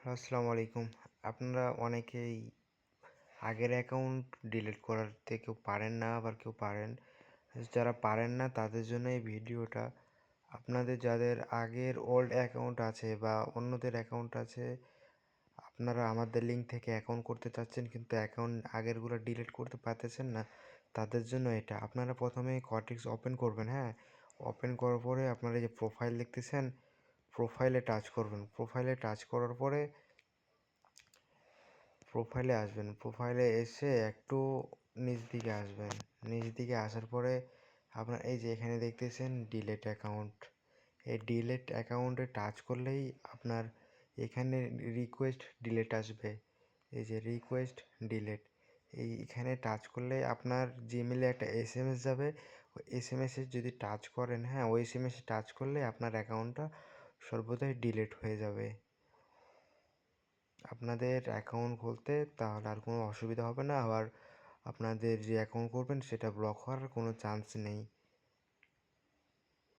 আসসালামু আলাইকুম। আপনারা অনেকেই আগের অ্যাকাউন্ট ডিলিট করাতে কেউ পারেন না, আবার কেউ পারেন। যারা পারেন না তাদের জন্য এই ভিডিওটা। আপনাদের যাদের আগের ওল্ড অ্যাকাউন্ট আছে বা অন্যদের অ্যাকাউন্ট আছে, আপনারা আমাদের লিঙ্ক থেকে অ্যাকাউন্ট করতে চাচ্ছেন কিন্তু অ্যাকাউন্ট আগেরগুলো ডিলিট করতে পারতেছেন না, তাদের জন্য এটা। আপনারা প্রথমে কর্টেক্স ওপেন করবেন, হ্যাঁ। ওপেন করার পরে আপনারা যে প্রোফাইল দেখতেছেন, প্রোফাইলে টাচ করবেন। প্রোফাইলে টাচ করার পরে প্রোফাইলে আসবেন। প্রোফাইলে এসে একটু নিচ দিকে আসবেন। নিচ দিকে আসার পরে আপনার এই যে এখানে দেখতেছেন ডিলেট অ্যাকাউন্ট, এই ডিলেট অ্যাকাউন্টে টাচ করলেই আপনার এখানে রিকোয়েস্ট ডিলেট আসবে। এই যে রিকোয়েস্ট ডিলেট, এইখানে টাচ করলে আপনার জিমেলে একটা এসএমএস যাবে। ওই এসএমএসে যদি টাচ করেন, হ্যাঁ, ওই এসএমএসে টাচ করলে আপনার অ্যাকাউন্টটা সর্বদাই ডিলেট হয়ে যাবে। আপনাদের অ্যাকাউন্ট খুলতে তাহলে আর কোনো অসুবিধা হবে না। আবার আপনাদের যে অ্যাকাউন্ট করবেন সেটা ব্লক হওয়ার কোনো চান্স নেই।